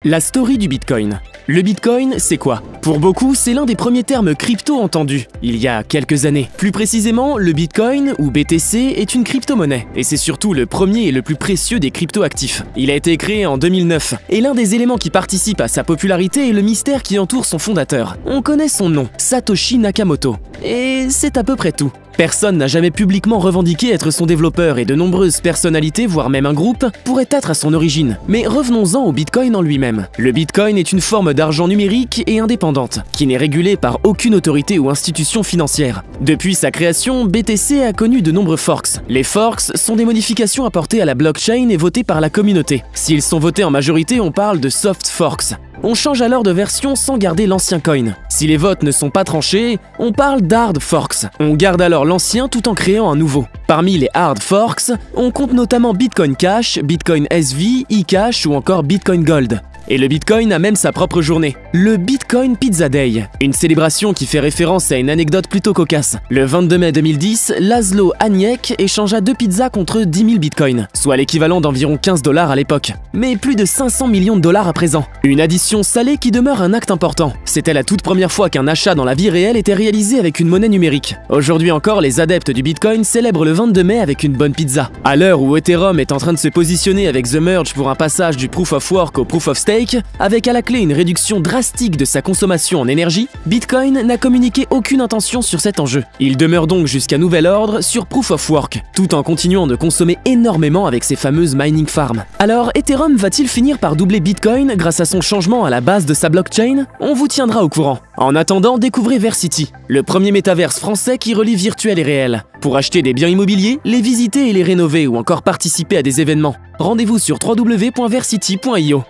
La story du Bitcoin. Le Bitcoin, c'est quoi? Pour beaucoup, c'est l'un des premiers termes crypto entendus, il y a quelques années. Plus précisément, le Bitcoin, ou BTC, est une crypto-monnaie, et c'est surtout le premier et le plus précieux des crypto-actifs. Il a été créé en 2009, et l'un des éléments qui participent à sa popularité est le mystère qui entoure son fondateur. On connaît son nom, Satoshi Nakamoto. Et c'est à peu près tout. Personne n'a jamais publiquement revendiqué être son développeur et de nombreuses personnalités, voire même un groupe, pourraient être à son origine. Mais revenons-en au Bitcoin en lui-même. Le Bitcoin est une forme d'argent numérique et indépendante, qui n'est régulée par aucune autorité ou institution financière. Depuis sa création, BTC a connu de nombreux forks. Les forks sont des modifications apportées à la blockchain et votées par la communauté. S'ils sont votés en majorité, on parle de soft forks. On change alors de version sans garder l'ancien coin. Si les votes ne sont pas tranchés, on parle d'hard forks. On garde alors l'ancien tout en créant un nouveau. Parmi les hard forks, on compte notamment Bitcoin Cash, Bitcoin SV, eCash ou encore Bitcoin Gold. Et le Bitcoin a même sa propre journée, le Bitcoin Pizza Day, une célébration qui fait référence à une anecdote plutôt cocasse. Le 22 mai 2010, Laszlo Haniek échangea 2 pizzas contre 10 000 bitcoins, soit l'équivalent d'environ 15 $ à l'époque, mais plus de 500 millions de dollars à présent. Une addition salée qui demeure un acte important. C'était la toute première fois qu'un achat dans la vie réelle était réalisé avec une monnaie numérique. Aujourd'hui encore, les adeptes du Bitcoin célèbrent le 22 mai avec une bonne pizza. À l'heure où Ethereum est en train de se positionner avec The Merge pour un passage du Proof of Work au Proof of Stake, avec à la clé une réduction drastique de sa consommation en énergie, Bitcoin n'a communiqué aucune intention sur cet enjeu. Il demeure donc jusqu'à nouvel ordre sur Proof of Work, tout en continuant de consommer énormément avec ses fameuses mining farms. Alors Ethereum va-t-il finir par doubler Bitcoin grâce à son changement à la base de sa blockchain? On vous tiendra au courant. En attendant, découvrez Versity, le premier métaverse français qui relie virtuel et réel. Pour acheter des biens immobiliers, les visiter et les rénover ou encore participer à des événements. Rendez-vous sur www.versity.io.